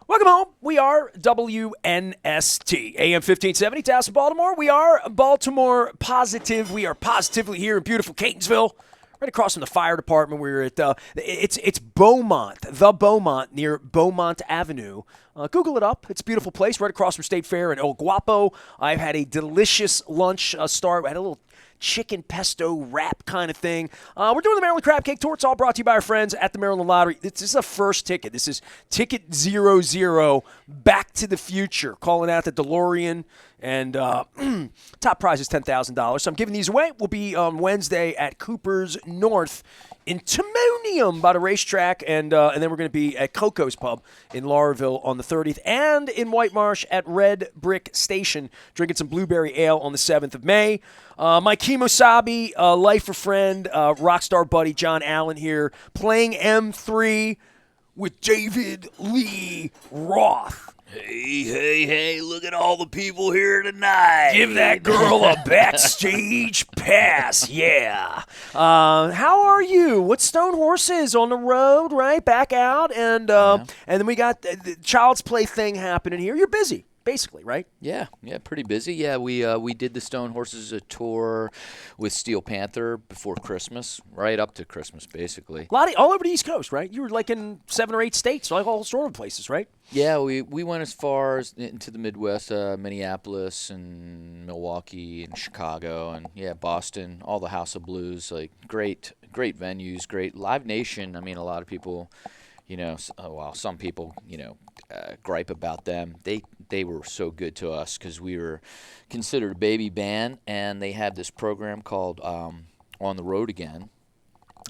Welcome home. We are WNST, AM 1570, Taos, Baltimore. We are Baltimore positive. We are positively here in beautiful Catonsville, right across from the fire department. We're at it's Beaumont, the Beaumont, near Beaumont Avenue. Google it up. It's a beautiful place, right across from State Fair in El Guapo. I've had a delicious lunch start. I had a little chicken pesto wrap kind of thing. We're doing the Maryland Crab Cake Tour. It's all brought to you by our friends at the Maryland Lottery. This is the first ticket. This is Ticket 00, Back to the Future, calling out the DeLorean. And top prize is $10,000. So I'm giving these away. We'll be on Wednesday at Cooper's North in Timonium by the racetrack. And then we're going to be at Coco's Pub in Laurelville on the 30th. And in White Marsh at Red Brick Station, drinking some blueberry ale on the 7th of May. My Kimosabi, lifer friend, rock star buddy John Allen here, playing M3 with David Lee Roth. Hey, look at all the people here tonight. Give that girl a backstage pass, yeah. How are you? What's Stone Horses on the road, right? Back out, and then we got the Child's Play thing happening here. You're busy, basically, right? Yeah, pretty busy. Yeah, we did the Stone Horses tour with Steel Panther before Christmas, right up to Christmas, basically. All over the East Coast, right? You were like in 7 or 8 states, like all sort of places, right? Yeah, we went as far as into the Midwest, Minneapolis and Milwaukee and Chicago and Boston, all the House of Blues, like great venues, great Live Nation. I mean, a lot of people, some people, gripe about them. They were so good to us because we were considered a baby band, and they had this program called On the Road Again.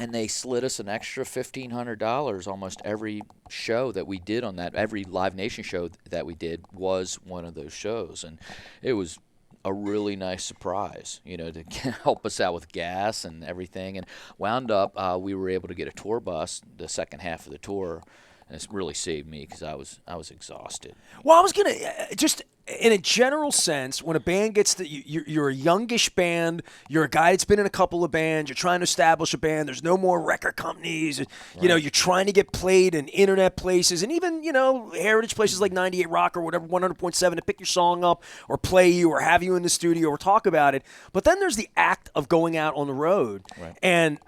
And they slid us an extra $1,500 almost every show that we did on that. Every Live Nation show that we did was one of those shows. And it was a really nice surprise, to help us out with gas and everything. And wound up, we were able to get a tour bus the second half of the tour. And it's really saved me because I was exhausted. Well, I was going to just in a general sense, when a band gets to you're a youngish band, you're a guy that's been in a couple of bands, you're trying to establish a band, there's no more record companies, you're trying to get played in internet places and even, heritage places like 98 Rock or whatever, 100.7 to pick your song up or play you or have you in the studio or talk about it. But then there's the act of going out on the road. Right. And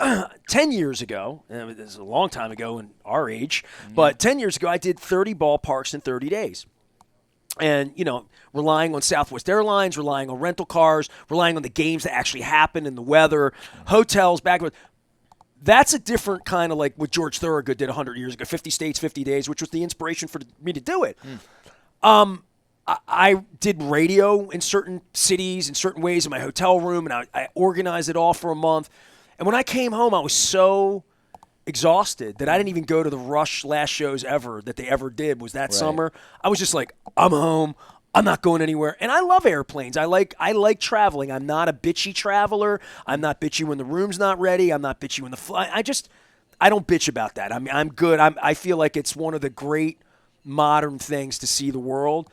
10 years ago, this is a long time ago in our age, but 10 years ago I did 30 ballparks in 30 days. And, relying on Southwest Airlines, relying on rental cars, relying on the games that actually happen and the weather, hotels, back. That's a different kind of like what George Thorogood did 100 years ago, 50 states, 50 days, which was the inspiration for me to do it. I did radio in certain cities in certain ways in my hotel room, and I organized it all for a month. And when I came home, I was so exhausted that I didn't even go to the Rush last shows ever that they ever did was that summer. I was just like, I'm home. I'm not going anywhere. And I love airplanes. I like traveling. I'm not a bitchy traveler. I'm not bitchy when the room's not ready. I'm not bitchy when the flight. I don't bitch about that. I mean, I'm good. I feel like it's one of the great modern things to see the world.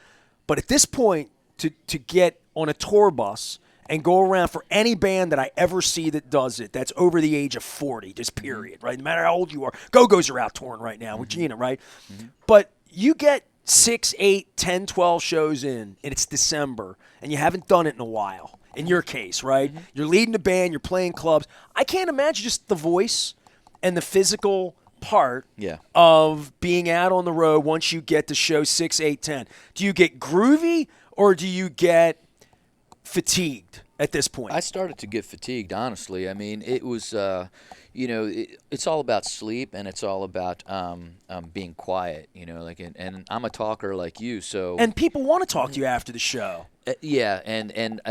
But at this point, to get on a tour bus and go around for any band that I ever see that does it, that's over the age of 40, just period, right? No matter how old you are. Go-Go's are out touring right now with Gina, right? But you get 6, 8, 10, 12 shows in, and it's December, and you haven't done it in a while, in your case, right? You're leading the band, you're playing clubs. I can't imagine just the voice and the physical part of being out on the road once you get to show 6, 8, 10. Do you get groovy, or do you get fatigued at this point? I started to get fatigued, honestly. I mean, it was, it's all about sleep, and it's all about being quiet, and I'm a talker like you, so. And people want to talk to you after the show. And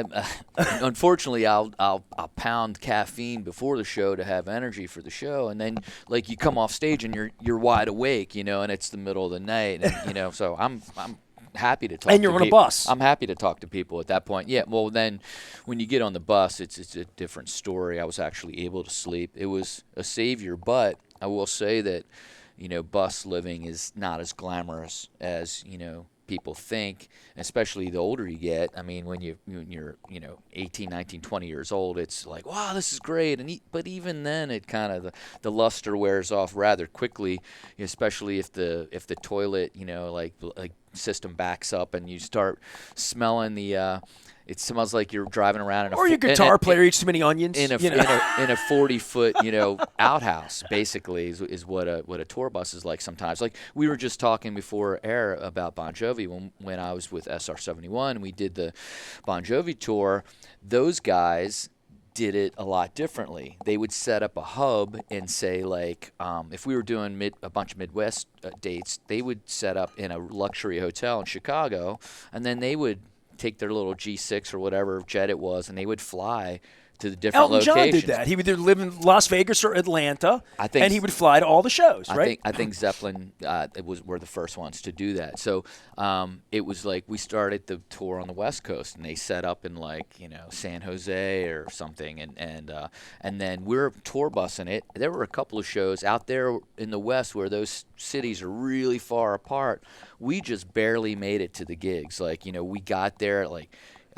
unfortunately, I'll pound caffeine before the show to have energy for the show, and then like you come off stage and you're wide awake, and it's the middle of the night, and so I'm happy to talk. And you're on a bus. I'm happy to talk to people at that point. Yeah. Well, then when you get on the bus, it's a different story. I was actually able to sleep. It was a savior, but I will say that, bus living is not as glamorous as people think, especially the older you get. I mean, when you're 18, 19, 20 years old, it's like, wow, this is great. But even then, it kind of the luster wears off rather quickly, especially if the toilet, like system backs up and you start smelling the. It smells like you're driving around in a or your guitar player eats too many onions in a 40-foot outhouse. Basically, is what a tour bus is like sometimes. Like we were just talking before air about Bon Jovi when I was with SR-71. We did the Bon Jovi tour. Those guys did it a lot differently. They would set up a hub and say, like, if we were doing a bunch of Midwest dates, they would set up in a luxury hotel in Chicago, and then they would take their little G6 or whatever jet it was, and they would fly to the different Elton locations. John did that. He would either live in Las Vegas or Atlanta, and he would fly to all the shows, right? I think Zeppelin were the first ones to do that. So it was like we started the tour on the West Coast, and they set up in San Jose or something, and then we're tour busing it. There were a couple of shows out there in the West where those cities are really far apart. We just barely made it to the gigs. We got there at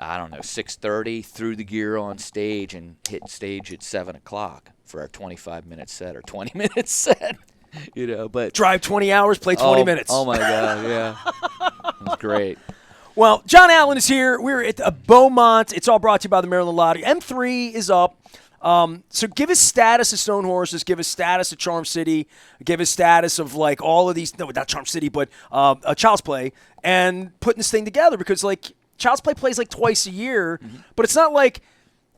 6:30, threw the gear on stage and hit stage at 7 o'clock for our 25-minute set or 20-minute set. But drive 20 hours, play 20 minutes. Oh my God, yeah, it was great. Well, John Allen is here. We're at Beaumont. It's all brought to you by the Maryland Lottery. M3 is up. So give us status of Stone Horses, give us status of Charm City, give us status of all of these, no, not Charm City, but Child's Play, and putting this thing together because Child's Play plays twice a year, but it's not like,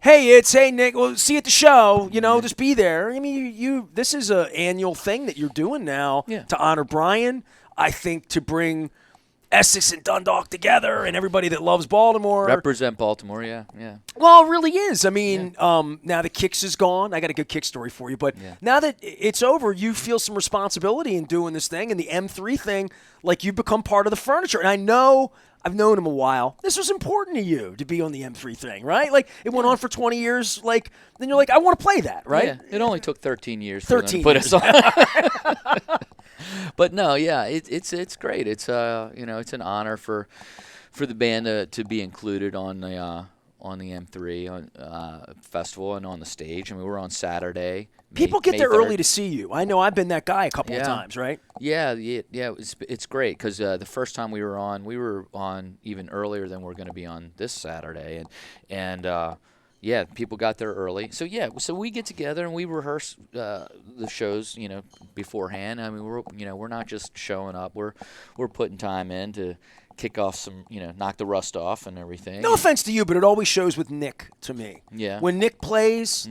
hey Nick, well, see you at the show, just be there. I mean, this is an annual thing that you're doing now to honor Brian. I think to bring Essex and Dundalk together and everybody that loves Baltimore. Represent Baltimore, yeah. Well, it really is. I mean, now the Kicks is gone. I got a good Kick story for you. But now that it's over, you feel some responsibility in doing this thing. And the M3 thing, you've become part of the furniture. And I know I've known him a while. This was important to you to be on the M3 thing, right? It went on for 20 years. Then you're like, I want to play that, right? Yeah, it only took 13 years for them to put us on. But no, yeah, it's great. It's it's an honor for the band to be included on the M3 festival and on the stage. I mean, we're on Saturday. People get there early to see you. I know I've been that guy a couple of times, right? Yeah. It's great because the first time we were on even earlier than we're going to be on this Saturday, and people got there early. So we get together and we rehearse the shows, beforehand. I mean, we're not just showing up. We're putting time in to kick off some, knock the rust off and everything. No offense to you, but it always shows with Nick to me. Yeah. When Nick plays,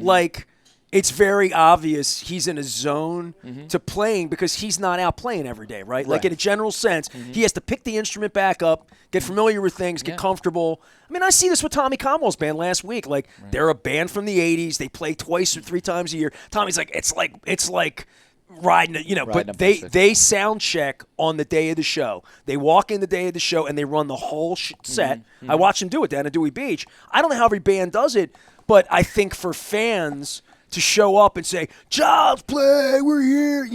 it's very obvious he's in a zone to playing because he's not out playing every day, right? In a general sense, he has to pick the instrument back up, get familiar with things, get comfortable. I mean, I see this with Tommy Conwell's band last week. They're a band from the 80s. They play twice or three times a year. Tommy's like, it's like riding, but they sound check on the day of the show. They walk in the day of the show and they run the whole set. I watch them do it down at Dewey Beach. I don't know how every band does it, but I think for fans to show up and say, Child's Play, we're here,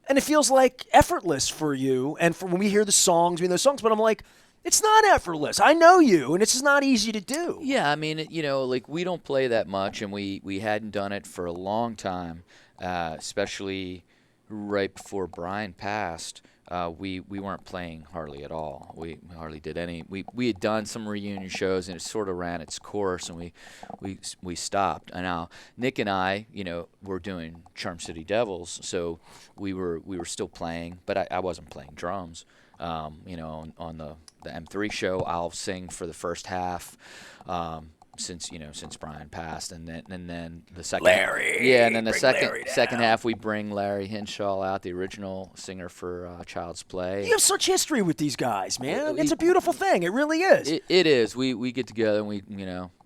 and it feels effortless for you. And for when we hear the songs, but I'm like, it's not effortless. I know you, and it's just not easy to do. Yeah, I mean, we don't play that much, and we hadn't done it for a long time, especially right before Brian passed. We weren't playing hardly at all. We hardly did any. We had done some reunion shows, and it sort of ran its course, and we stopped. And now Nick and I, were doing Charm City Devils, so we were still playing, but I wasn't playing drums. On the M3 show, I'll sing for the first half. Since Brian passed, and then the second second half we bring Larry Hinshaw out, the original singer for Child's Play. You have such history with these guys, man. It's a beautiful thing. It really is. It is. We get together and we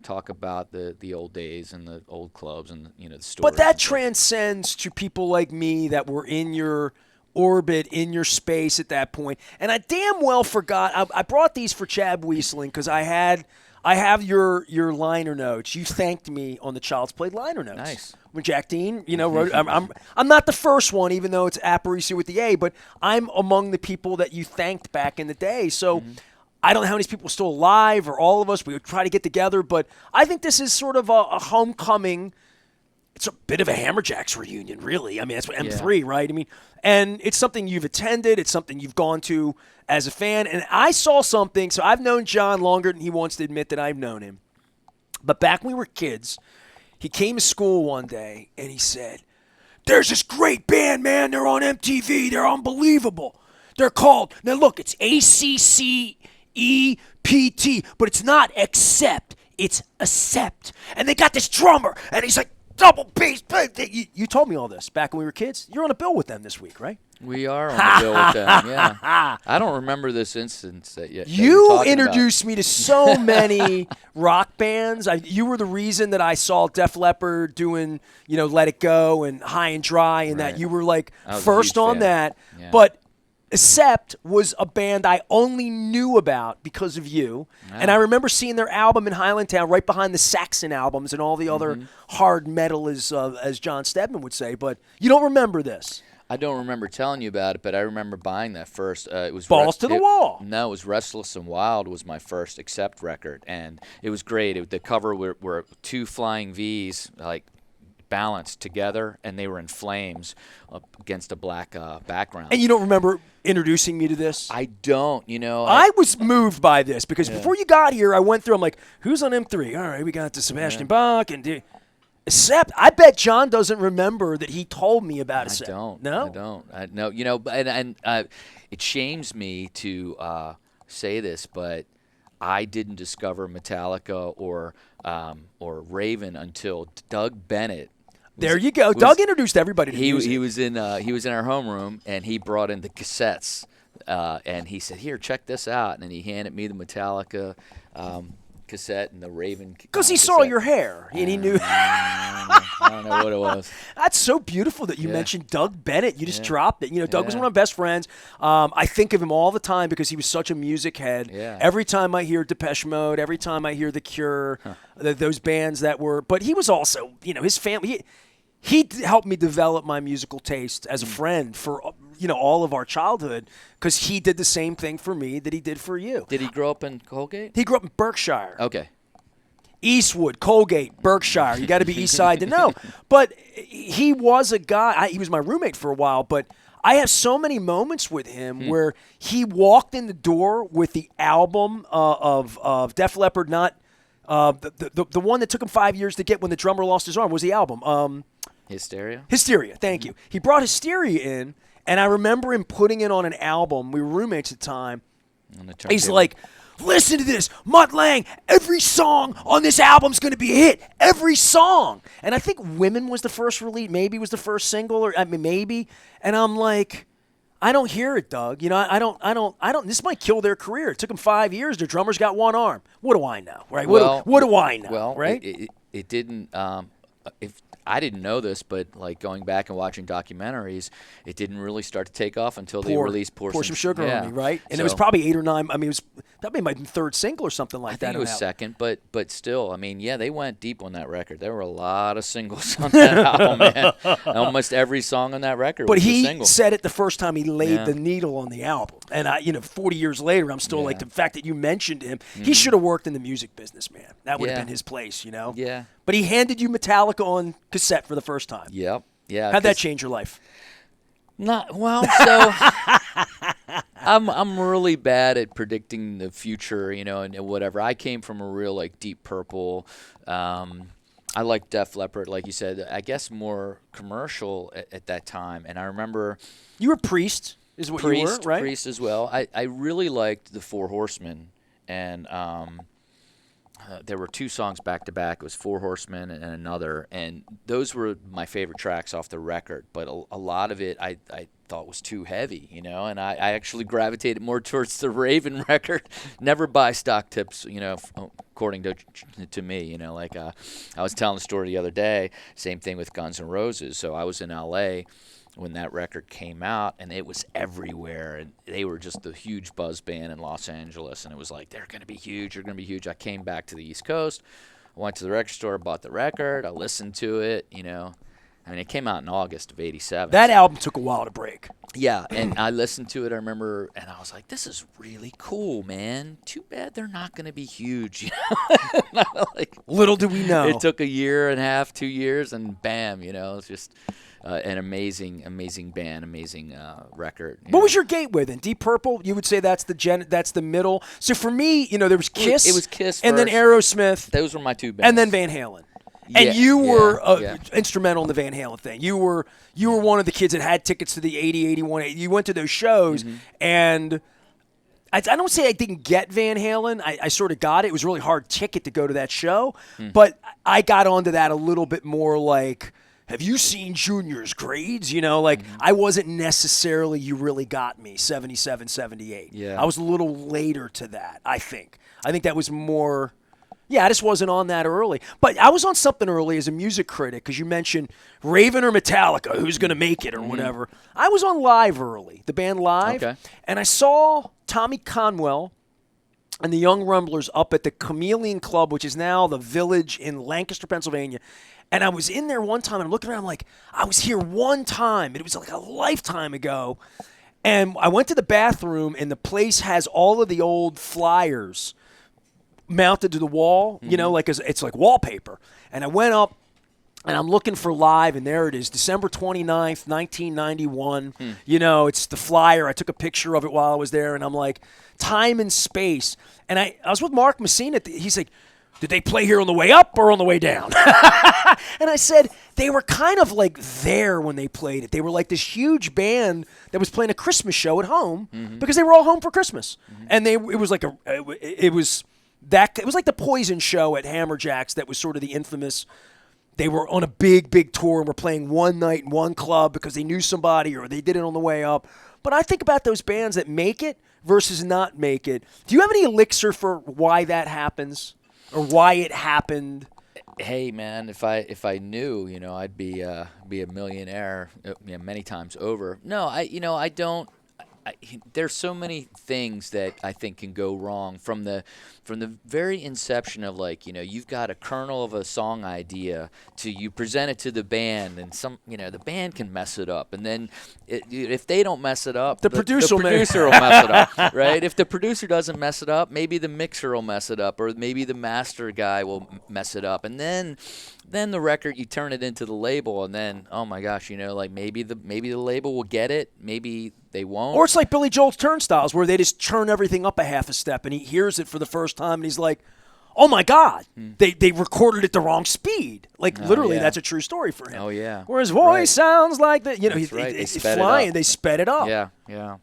talk about the old days and the old clubs and the stories. But that transcends to people like me that were in your orbit, in your space at that point. And I damn well forgot. I brought these for Chad Wiesling because I have your liner notes. You thanked me on the Child's Play liner notes. Nice. when Jack Dean, wrote. I'm not the first one, even though it's Aparicio with the A, but I'm among the people that you thanked back in the day. So. I don't know how many people are still alive, or all of us. We would try to get together, but I think this is sort of a homecoming. It's a bit of a Hammerjacks reunion, really. I mean, that's what M3, right? I mean, and it's something you've attended. It's something you've gone to as a fan. And I saw something. So I've known John longer than he wants to admit that I've known him. But back when we were kids, he came to school one day and he said, "There's this great band, man. They're on MTV. They're unbelievable. They're called, now look, it's ACCEPT, but it's not accept. It's accept. And they got this drummer, and he's like, double bass. You told me all this back when we were kids. You're on a bill with them this week, right?" We are on the bill with them, yeah. I don't remember this instance that yet. You introduced me to so many rock bands. You were the reason that I saw Def Leppard doing, Let It Go and High and Dry, and that you were like first on that. Yeah. But Accept was a band I only knew about because of you. Yeah. And I remember seeing their album in Highlandtown right behind the Saxon albums and all the other hard metal, as John Stedman would say. But you don't remember this. I don't remember telling you about it, but I remember buying that first. It was Balls to the Wall. No, it was Restless and Wild was my first Accept record, and it was great. The cover were two flying Vs, like balanced together, and they were in flames against a black background. And you don't remember introducing me to this? I don't. I was moved by this because before you got here, I went through. I'm like, who's on M3? All right, we got the Sebastian Bach and. Accept. I bet John doesn't remember that he told me about Accept. I don't. No? I don't. No. And it shames me to say this, but I didn't discover Metallica or Raven until Doug Bennett. There you go. Doug introduced everybody to music. He was in our homeroom, and he brought in the cassettes, and he said, "Here, check this out," and he handed me the Metallica cassette and the Raven because he saw your hair and he knew. I don't know what it was. That's so beautiful that you mentioned Doug Bennett. You just dropped it. Doug was one of my best friends. I think of him all the time because he was such a music head. Yeah. Every time I hear Depeche Mode, every time I hear The Cure, those bands that were. But he was also, his family. He helped me develop my musical taste as a friend for all of our childhood because he did the same thing for me that he did for you. Did he grow up in Colgate? He grew up in Berkshire. Okay. Eastwood, Colgate, Berkshire. You got to be East Side to know. But he was a guy. He was my roommate for a while, but I have so many moments with him where he walked in the door with the album of Def Leppard, not the one that took him 5 years to get when the drummer lost his arm. Was the album Hysteria? Hysteria, thank you. He brought Hysteria in, and I remember him putting it on an album. We were roommates at the time. He's like, "Listen to this, Mutt Lange. Every song on this album's going to be a hit. Every song." And I think "Women" was the first release, maybe was the first single, or maybe. And I'm like, I don't hear it, Doug. I don't. This might kill their career. It took them 5 years. Their drummer's got one arm. What do I know, right? What do I know, well, right? It didn't. If I didn't know this, but like going back and watching documentaries, it didn't really start to take off until they released Pour Some Sugar on Me, right? And it was probably 8 or 9. I mean, that may have been third single or something like that. I think it was second, but still, I mean, they went deep on that record. There were a lot of singles on that album, man. Almost every song on that record was a single. But he said it the first time he laid the needle on the album. And 40 years later, I'm still like, the fact that you mentioned him, he should have worked in the music business, man. That would have been his place, Yeah. But he handed you Metallica on cassette for the first time. Yep. Yeah. How'd that change your life? Not well. So I'm really bad at predicting the future, and whatever. I came from a real Deep Purple. I like Def Leppard, like you said. I guess more commercial at that time. And I remember you were Priest, is what you were, right? Priest as well. I really liked the Four Horsemen, and there were 2 songs back to back. It was Four Horsemen and another, and those were my favorite tracks off the record. But a lot of it I thought was too heavy, and I actually gravitated more towards the Raven record. Never buy stock tips, according to me. I was telling a story the other day. Same thing with Guns N' Roses. So I was in L.A. when that record came out, and it was everywhere, and they were just the huge buzz band in Los Angeles, and it was like, they're going to be huge. I came back to the East Coast, I went to the record store, bought the record, I listened to it, I mean, it came out in August of '87. That album took a while to break. Yeah, and I listened to it, I remember, and I was like, this is really cool, man. Too bad they're not going to be huge. Like, Little do we know. it took a year and a half, 2 years, and bam, it's just an amazing, amazing band, amazing record. What was your gateway then? Deep Purple? You would say that's the middle. So for me, there was Kiss. It was Kiss and first. then Aerosmith. Those were my two bands. And then Van Halen. Yeah, And you were yeah. instrumental in the Van Halen thing. You were one of the kids that had tickets to the 80, 81. You went to those shows, and I don't say I didn't get Van Halen. I sort of got it. It was a really hard ticket to go to that show, but I got onto that a little bit more like, have you seen Junior's grades? I wasn't necessarily You Really Got Me, 77, 78. Yeah. I was a little later to that, I think. I think that was more... Yeah, I just wasn't on that early. But I was on something early as a music critic because you mentioned Raven or Metallica, who's going to make it or whatever. I was on Live early, the band Live. Okay. And I saw Tommy Conwell and the Young Rumblers up at the Chameleon Club, which is now the Village in Lancaster, Pennsylvania. And I was in there one time, and I'm looking around, I'm like, I was here one time, and it was like a lifetime ago. And I went to the bathroom, and the place has all of the old flyers mounted to the wall, it's like wallpaper. And I went up, and I'm looking for Live, and there it is, December 29th, 1991. It's the flyer. I took a picture of it while I was there, and I'm like, time and space. And I was with Mark Messina. He's like, did they play here on the way up or on the way down? And I said, they were kind of like there when they played it. They were like this huge band that was playing a Christmas show at home because they were all home for Christmas. And it was like it was like the Poison show at Hammerjacks that was sort of the infamous. They were on a big, big tour and were playing one night in one club because they knew somebody or they did it on the way up. But I think about those bands that make it versus not make it. Do you have any elixir for why that happens or why it happened? Hey man, if I knew, I'd be a millionaire, many times over. No, I don't. There's so many things that I think can go wrong from the very inception of you've got a kernel of a song idea to you present it to the band and the band can mess it up and then if they don't mess it up, the producer will mess it up, right? If the producer doesn't mess it up, maybe the mixer will mess it up or maybe the master guy will mess it up and then the record you turn it into the label and then oh my gosh, maybe the label will get it, maybe they won't. Or it's like Billy Joel's Turnstiles where they just turn everything up a half a step and he hears it for the first time and he's like, oh my God, they recorded it the wrong speed. Literally, that's a true story for him. Oh, yeah. Where his voice sounds like that. That's right. He's flying. They sped it up. Yeah.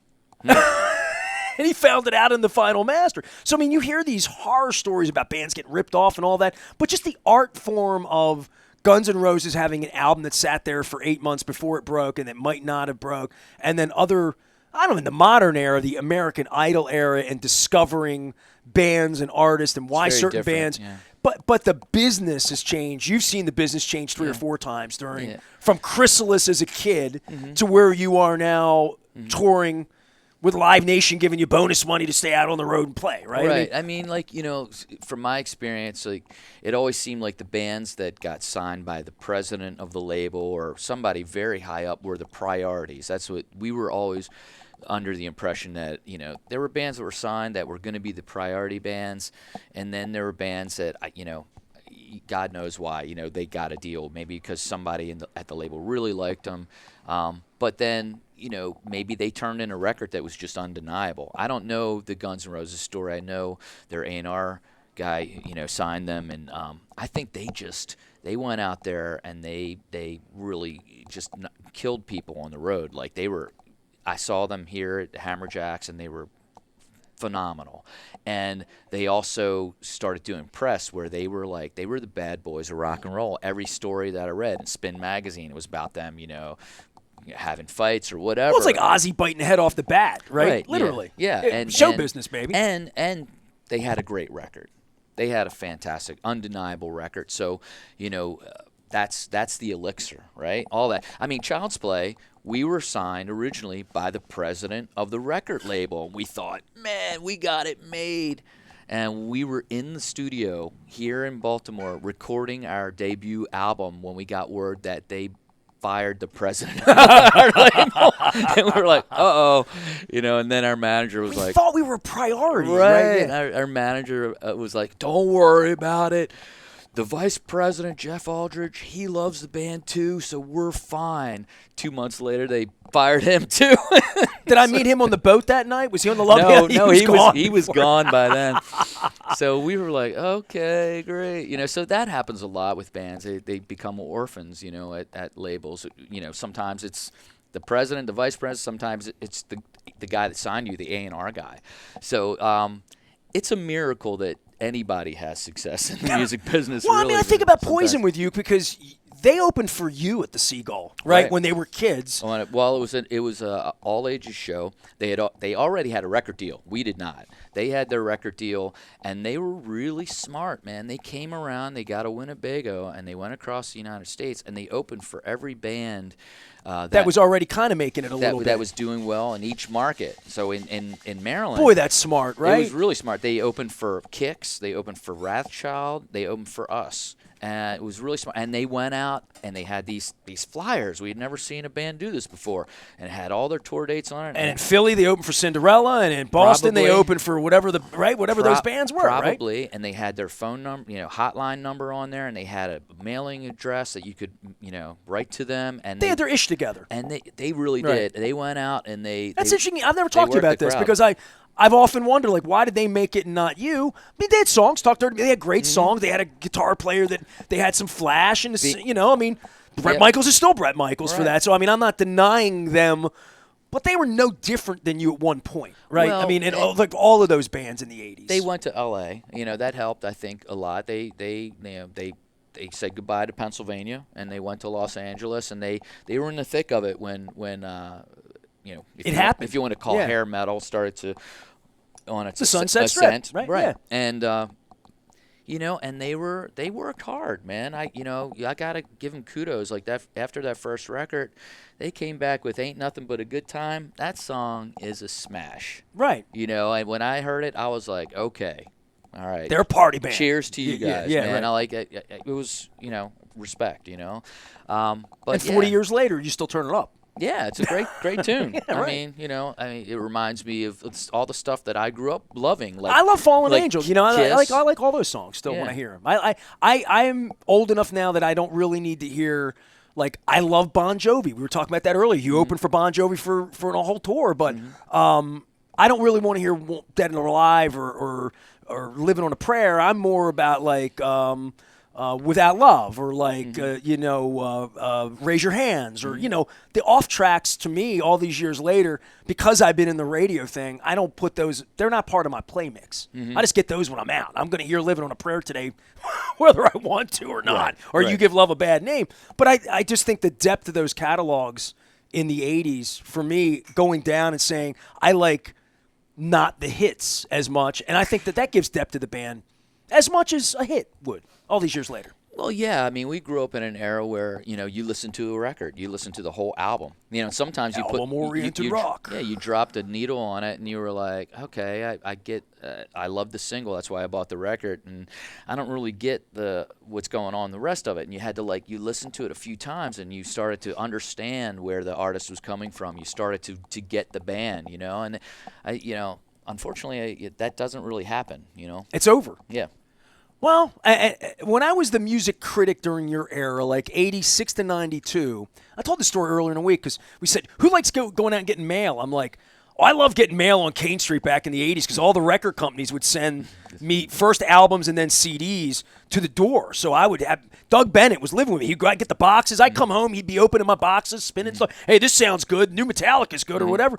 And he found it out in the final master. So, you hear these horror stories about bands getting ripped off and all that, but just the art form of Guns N' Roses having an album that sat there for 8 months before it broke and that might not have broke, and then in the modern era, the American Idol era, and discovering bands and artists and why certain bands. Yeah. But the business has changed. You've seen the business change 3 or 4 times from Chrysalis as a kid to where you are now touring with Live Nation giving you bonus money to stay out on the road and play, right? Right. From my experience, it always seemed like the bands that got signed by the president of the label or somebody very high up were the priorities. That's what we were always under the impression that, there were bands that were signed that were going to be the priority bands, and then there were bands that, God knows why, they got a deal, maybe because somebody at the label really liked them. But then, maybe they turned in a record that was just undeniable. I don't know the Guns N' Roses story. I know their A&R guy, signed them, and I think they went out there and they really just killed people on the road. I saw them here at Hammerjacks, and they were phenomenal. And they also started doing press where they were the bad boys of rock and roll. Every story that I read in Spin magazine, it was about them, having fights or whatever. Well, it's like Ozzy biting the head off the bat, right? Literally. Yeah. And show business, baby. And they had a great record. They had a fantastic, undeniable record. So, that's the elixir, right? All that. Child's Play, we were signed originally by the president of the record label. We thought, man, we got it made. And we were in the studio here in Baltimore recording our debut album when we got word that they fired the president of our label. And we were like, uh-oh. And then our manager was We like, thought we were a priority, right. right? And our manager was like, don't worry about it. The vice president, Jeff Aldridge, he loves the band too, so we're fine. 2 months later, they fired him too. Did I meet him on the boat that night? Was he on the love No, boat? he was gone by then. So we were like, okay, great. So that happens a lot with bands. They become orphans, at labels. Sometimes it's the president, the vice president. Sometimes it's the guy that signed you, the A&R guy. So it's a miracle that anybody has success in the music business. Well, really, I think about sometimes. Poison with you because they opened for you at the Seagull, right? When they were kids. Well, it was a all ages show. They already had a record deal. We did not. They had their record deal, and they were really smart, man. They came around, they got a Winnebago, and they went across the United States, and they opened for every band that was already kind of making it a little bit. That was doing well in each market. So in Maryland. Boy, that's smart, right? It was really smart. They opened for Kix. They opened for Wrathchild. They opened for us. And it was really smart. And they went out and they had these flyers. We had never seen a band do this before. And it had all their tour dates on it. And in Philly, they opened for Cinderella. And in Boston, they opened for whatever those bands were, probably. Right? And they had their phone number, hotline number on there. And they had a mailing address that you could, write to them. And they had their ish together. And they really did. They went out and That's interesting. I've never talked to you about this because I've often wondered, why did they make it and not you? I mean, they had songs. They had great songs. They had a guitar player that they had some flash. And, Bret Michaels is still Bret Michaels for that. So, I'm not denying them. But they were no different than you at one point, right? Well, all of those bands in the 80s. They went to L.A. That helped, I think, a lot. They said goodbye to Pennsylvania, and they went to Los Angeles. And they were in the thick of it when it happened. If you want to call hair metal started to on its Sunset ascent, Strip, right? Yeah. And and they worked hard, man. I gotta give them kudos. Like that after that first record, they came back with "Ain't Nothing But a Good Time." That song is a smash, right? And when I heard it, I was like, okay, all right, they're a party band. Cheers to you guys, yeah, man. right. I like it. It was respect, But and 40 years later, you still turn it up. Yeah, it's a great tune. Yeah, right. It reminds me of all the stuff that I grew up loving. Like I love Fallen like Angel. Kiss. I like all those songs still when I hear them. I am old enough now that I don't really need to hear. I love Bon Jovi. We were talking about that earlier. You opened for Bon Jovi for a whole tour, but I don't really want to hear Dead and Alive or Living on a Prayer. I'm more about Without Love or Raise Your Hands or the off tracks. To me, all these years later, because I've been in the radio thing, I don't put those. They're not part of my play mix. I just get those when I'm out. I'm going to hear Living on a Prayer today, whether I want to or not. Or You Give Love a Bad Name. But I just think the depth of those catalogs in the 80s, for me, going down and saying I like not the hits as much, and I think that gives depth to the band as much as a hit would all these years later. Well, yeah. We grew up in an era where you listen to a record, you listen to the whole album. Sometimes you put album-oriented rock. Yeah, you dropped a needle on it, and you were like, okay, I get. I love the single. That's why I bought the record, and I don't really get what's going on the rest of it. And you had to you listen to it a few times, and you started to understand where the artist was coming from. You started to get the band, and unfortunately, that doesn't really happen. It's over. Yeah. Well, when I was the music critic during your era, 86 to 92, I told the story earlier in the week because we said, who likes going out and getting mail? I'm like, I love getting mail on Kane Street back in the 80s because all the record companies would send me first albums and then CDs to the door. So I would have – Doug Bennett was living with me. He'd go out and get the boxes. I'd come home. He'd be opening my boxes, spinning stuff. Hey, this sounds good. New Metallica's good or whatever.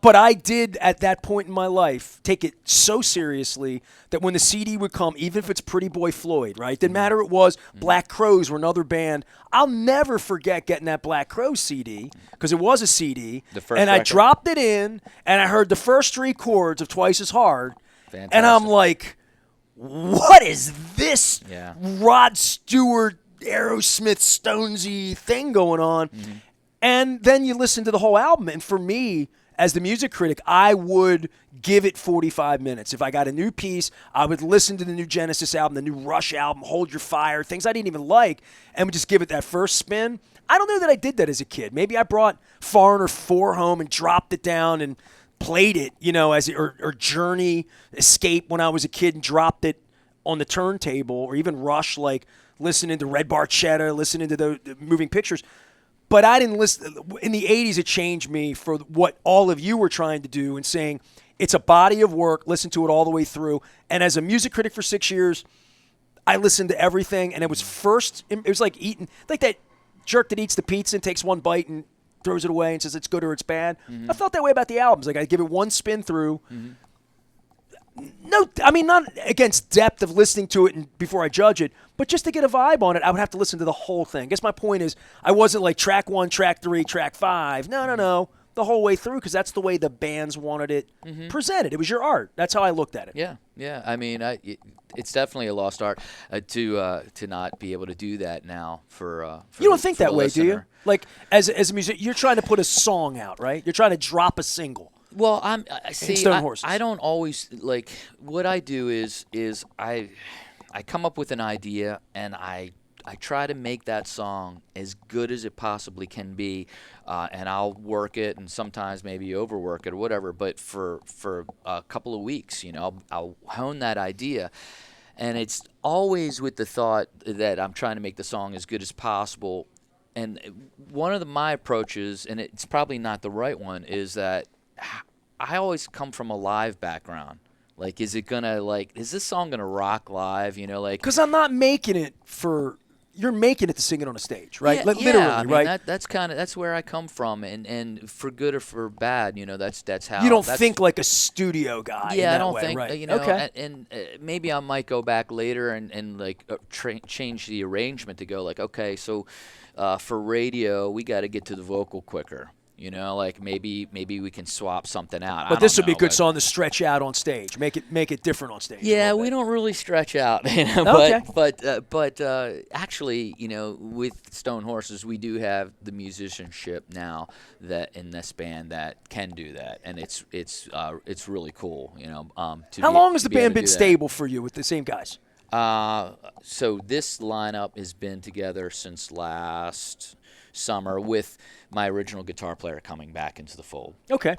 But I did, at that point in my life, take it so seriously that when the CD would come, even if it's Pretty Boy Floyd, right? Didn't matter it was. Black Crowes were another band. I'll never forget getting that Black Crowes CD, because it was a CD. And I dropped it in, and I heard the first three chords of Twice as Hard. Fantastic. And I'm like, what is this Rod Stewart, Aerosmith, Stonesy thing going on? And then you listen to the whole album, and for me, as the music critic, I would give it 45 minutes. If I got a new piece, I would listen to the new Genesis album, the new Rush album, Hold Your Fire, things I didn't even like, and would just give it that first spin. I don't know that I did that as a kid. Maybe I brought Foreigner 4 home and dropped it down and played it, or Journey, Escape when I was a kid and dropped it on the turntable, or even Rush, like listening to Red Barchetta, listening to the moving pictures. But I didn't listen. In the 80s, it changed me for what all of you were trying to do and saying it's a body of work, listen to it all the way through. And as a music critic for 6 years, I listened to everything. And it was like eating, like that jerk that eats the pizza and takes one bite and throws it away and says it's good or it's bad. I felt that way about the albums. Like I give it one spin through. No, I mean, not against depth of listening to it and before I judge it, but just to get a vibe on it, I would have to listen to the whole thing. I guess my point is I wasn't like track 1, track 3, track 5. No. The whole way through, because that's the way the bands wanted it presented. It was your art. That's how I looked at it. Yeah. I mean, it's definitely a lost art to not be able to do that now for you don't think that way, listener. do you? Like, as a musician, you're trying to put a song out, right? You're trying to drop a single. Well, I see. Stone Horses. I don't always like. What I do is I come up with an idea and I try to make that song as good as it possibly can be, and I'll work it and sometimes maybe overwork it or whatever. But for a couple of weeks, I'll hone that idea, and it's always with the thought that I'm trying to make the song as good as possible. And one of my approaches, and it's probably not the right one, is that I always come from a live background. Like, is this song gonna rock live? Because I'm not making it you're making it to sing it on a stage, right? Yeah, Literally, I mean, right? That's where I come from, and for good or for bad, that's how. You don't think like a studio guy. Yeah, in I that don't way, think right? okay. And maybe I might go back later and change the arrangement to go like, okay, so for radio we got to get to the vocal quicker. Like maybe we can swap something out. But this would be a good song to stretch out on stage. Make it different on stage. Yeah, we don't really stretch out, Okay. But actually, with Stone Horses, we do have the musicianship now that in this band that can do that, and it's really cool. How long has the band been stable for you with the same guys? So this lineup has been together since last summer with my original guitar player coming back into the fold. Okay.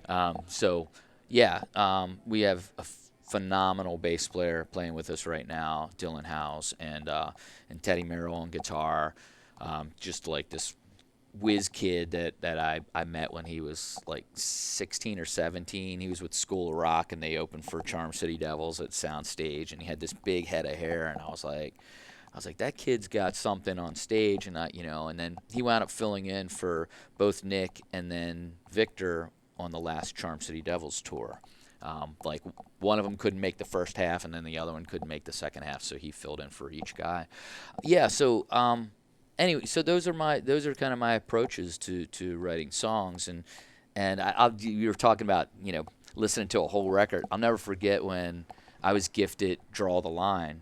We have a phenomenal bass player playing with us right now, Dylan Howes, and Teddy Merrill on guitar. Just like this whiz kid that I met when he was like 16 or 17. He was with School of Rock, and they opened for Charm City Devils at Soundstage, and he had this big head of hair, and I was like, that kid's got something on stage, and and then he wound up filling in for both Nick and then Victor on the last Charm City Devils tour. Like one of them couldn't make the first half, and then the other one couldn't make the second half, so he filled in for each guy. Yeah. So anyway, so those are kind of my approaches to writing songs, and you were talking about listening to a whole record. I'll never forget when I was gifted "Draw the Line."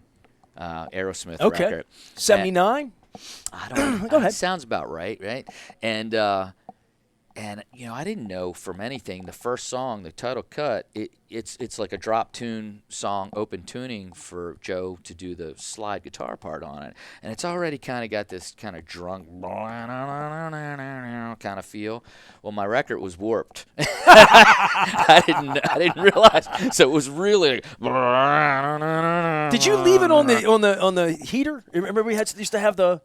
Aerosmith record. 79? I don't Go ahead. Sounds about right? And I didn't know from anything. The first song, the title cut, it's like a drop tune song, open tuning for Joe to do the slide guitar part on it, and it's already kind of got this kind of drunk kind of feel. Well, my record was warped. I didn't realize. So it was really. Did you leave it on the heater? Remember we used to have the.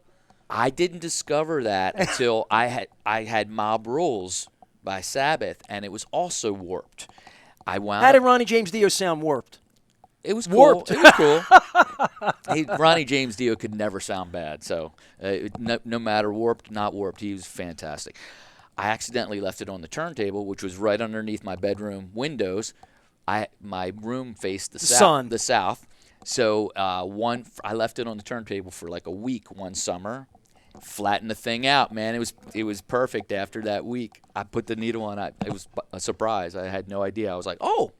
I didn't discover that until I had Mob Rules by Sabbath, and it was also warped. How did Ronnie James Dio sound warped? It was warped. Cool. It was cool. Ronnie James Dio could never sound bad. So no matter warped, not warped, he was fantastic. I accidentally left it on the turntable, which was right underneath my bedroom windows. My room faced the south. So I left it on the turntable for like a week one summer. Flattened the thing out, man. It was perfect after that week. I put the needle on it. It was a surprise. I had no idea. I was like, oh,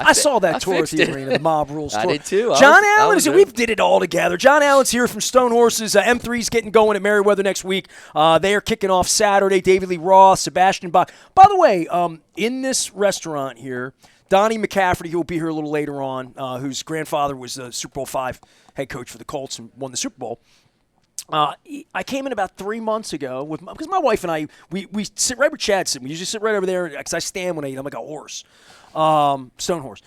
I saw that tour at fixed the it. arena, the Mob Rules tour. I did too. John I Allen was is. there. We did it all together. John Allen's here from Stone Horses. M3's getting going at Merriweather next week. They are kicking off Saturday. David Lee Roth, Sebastian Bach. By the way, in this restaurant here, Donnie McCafferty, who will be here a little later on, whose grandfather was the Super Bowl V head coach for the Colts and won the Super Bowl. I came in about 3 months ago because my wife and I we sit right where Chad's sitting. We usually sit right over there because I stand when I eat. I'm like a horse, stone horse.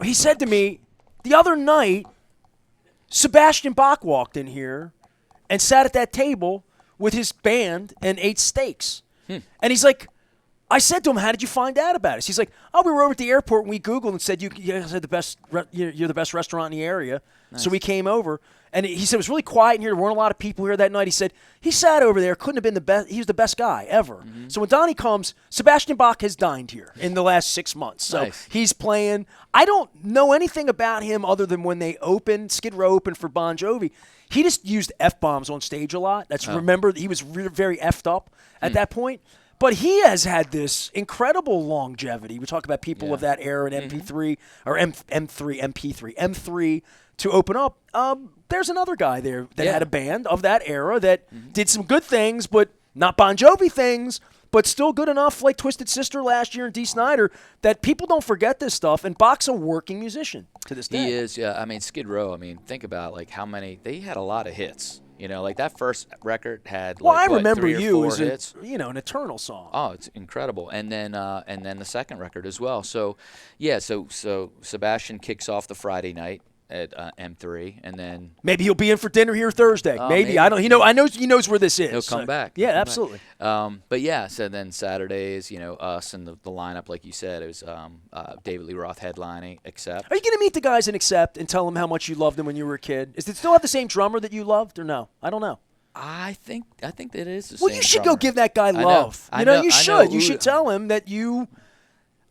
He said to me the other night, Sebastian Bach walked in here and sat at that table with his band and ate steaks. And he's like, I said to him, "How did you find out about us?" He's like, "Oh, we were over at the airport and we Googled and said you guys had the best. You're the best restaurant in the area." Nice. So we came over, and he said it was really quiet in here. There weren't a lot of people here that night. He said he sat over there, couldn't have been the best. He was the best guy ever. Mm-hmm. So when Donnie comes, Sebastian Bach has dined here in the last 6 months. So nice. He's playing. I don't know anything about him other than when they opened Skid Row opened for Bon Jovi. He just used F-bombs on stage a lot. Remember he was very effed up at that point. But he has had this incredible longevity. We talk about people of that era in MP3 or M3 to open up. There's another guy there that had a band of that era that did some good things, but not Bon Jovi things, but still good enough, like Twisted Sister last year and Dee Snider, that people don't forget this stuff. And Bach's a working musician to this day. He is, yeah. I mean, Skid Row. I mean, think about like how many they had a lot of hits. You know, like that first record had like, I remember 3 or you 4 as hits. an eternal song. Oh, it's incredible. And then the second record as well. So, yeah, so Sebastian kicks off the Friday night at M3, and then maybe he'll be in for dinner here Thursday. Maybe I don't. I know he knows where this is. He'll come back. Yeah, absolutely. But yeah, so then Saturdays, us and the lineup, like you said, it was David Lee Roth headlining. Accept. Are you going to meet the guys in Accept and tell them how much you loved them when you were a kid? Is it still have the same drummer that you loved, or no? I don't know. I think that it is the same. Well, you should drummer. go give that guy love. I know. You should. You should tell him that you.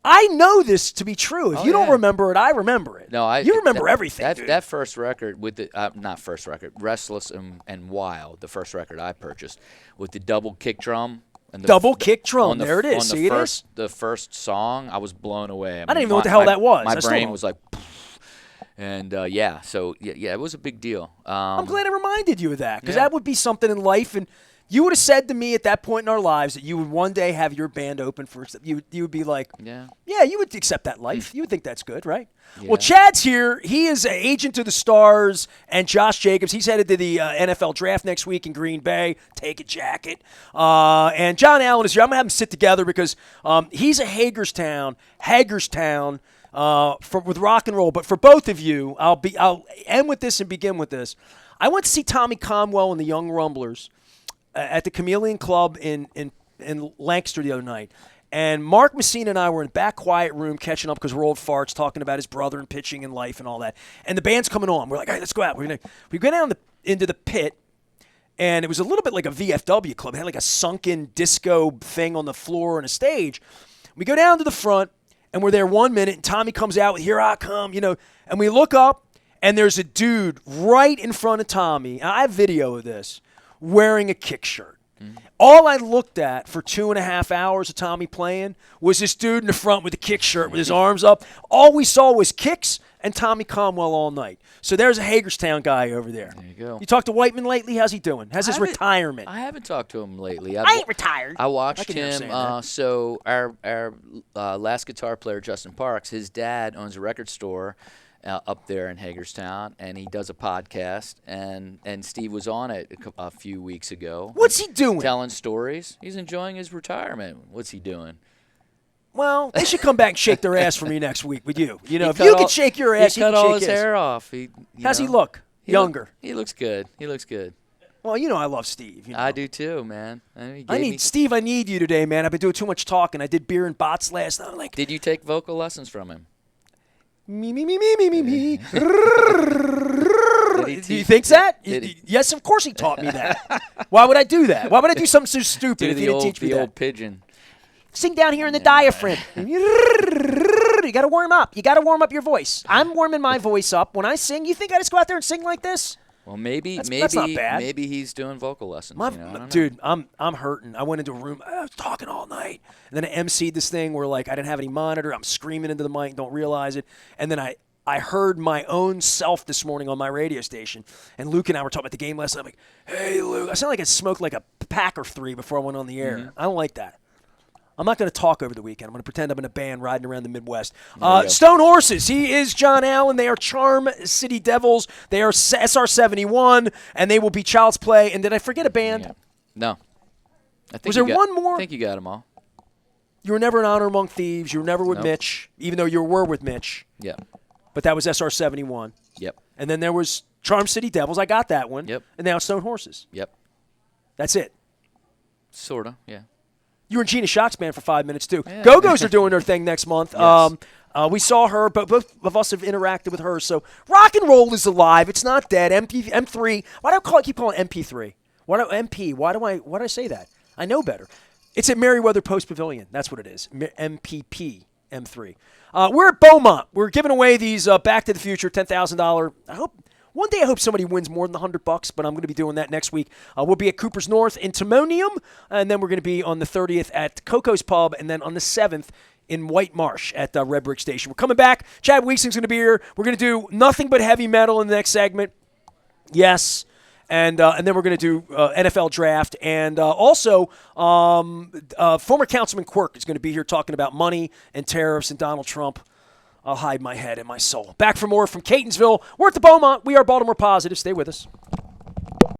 I know this to be true. If you don't remember it, I remember it. No, you remember everything. That first record with the not first record, Restless and Wild, the first record I purchased with the double kick drum. And kick drum. There it is. See, the first song, I was blown away. I didn't even know what the hell that was. My brain was like, and it was a big deal. I'm glad I reminded you of that because that would be something in life and. You would have said to me at that point in our lives that you would one day have your band open for you would be like, you would accept that life. You would think that's good, right? Yeah. Well, Chad's here. He is an agent to the Stars and Josh Jacobs. He's headed to the NFL draft next week in Green Bay. Take a jacket. And John Allen is here. I'm going to have them sit together because he's a Hagerstown with rock and roll. But for both of you, I'll end with this and begin with this. I went to see Tommy Conwell and the Young Rumblers at the Chameleon Club in Lancaster the other night. And Mark Messina and I were in a back quiet room catching up because we're old farts talking about his brother and pitching and life and all that. And the band's coming on. We're like, all right, let's go out. We go down into the pit, and it was a little bit like a VFW club. It had like a sunken disco thing on the floor and a stage. We go down to the front, and we're there 1 minute, and Tommy comes out with, "Here I come," and we look up, and there's a dude right in front of Tommy. And I have video of this. Wearing a kick shirt. Mm-hmm. All I looked at for 2.5 hours of Tommy playing was this dude in the front with a kick shirt with his arms up. All we saw was kicks and Tommy Conwell all night. So there's a Hagerstown guy over there. There you go. You talked to Whiteman lately? How's he doing? How's his retirement? I haven't talked to him lately. I ain't retired. I watched him. So our last guitar player, Justin Parks, his dad owns a record store up there in Hagerstown, and he does a podcast, and Steve was on it a few weeks ago. What's he doing? Telling stories. He's enjoying his retirement. What's he doing? Well, they should come back and shake their ass for me next week with you. If you can shake your ass, he cut all his hair off. How's he look? Younger. He looks good. Well, I love Steve. I do too, man. Steve, I need you today, man. I've been doing too much talking. I did beer and bots last night. Did you take vocal lessons from him? Me. Do you think that? Yes, of course he taught me that. Why would I do that? Why would I do something so stupid if he didn't teach me that? The old pigeon. Sing down here in the diaphragm. You got to warm up. You got to warm up your voice. I'm warming my voice up. When I sing, you think I just go out there and sing like this? Well, maybe That's not bad. maybe he's doing vocal lessons. I don't know. Dude, I'm hurting. I went into a room. I was talking all night, and then I emceed this thing where like I didn't have any monitor. I'm screaming into the mic, don't realize it, and then I heard my own self this morning on my radio station, and Luke and I were talking about the game last night. I'm like, hey, Luke. I sound like I smoked like a pack or 3 before I went on the air. Mm-hmm. I don't like that. I'm not going to talk over the weekend. I'm going to pretend I'm in a band riding around the Midwest. There you go. Stone Horses. He is John Allen. They are Charm City Devils. They are SR71, and they will be Child's Play. And did I forget a band? Yeah. No. Was there one more? I think you got them all. You were never in Honor Among Thieves. You were never with Nope. Mitch, even though you were with Mitch. Yeah. But that was SR71. Yep. And then there was Charm City Devils. I got that one. Yep. And now it's Stone Horses. Yep. That's it. Sorta. Yeah. You were in Gina Shock's band for 5 minutes, too. Yeah. Go-Go's are doing their thing next month. Yes. We saw her, but both of us have interacted with her. So rock and roll is alive. It's not dead. M3. Why do I keep calling it MP3? Why do I say that? I know better. It's at Merriweather Post Pavilion. That's what it is. MPP M3. We're at Beaumont. We're giving away these Back to the Future $10,000. One day I hope somebody wins more than $100, but I'm going to be doing that next week. We'll be at Cooper's North in Timonium, and then we're going to be on the 30th at Coco's Pub, and then on the 7th in White Marsh at Red Brick Station. We're coming back. Chad Weeksing's going to be here. We're going to do nothing but heavy metal in the next segment. Yes. And then we're going to do NFL draft. And also, former Councilman Quirk is going to be here talking about money and tariffs and Donald Trump. I'll hide my head and my soul. Back for more from Catonsville. We're at the Beaumont. We are Baltimore Positive. Stay with us.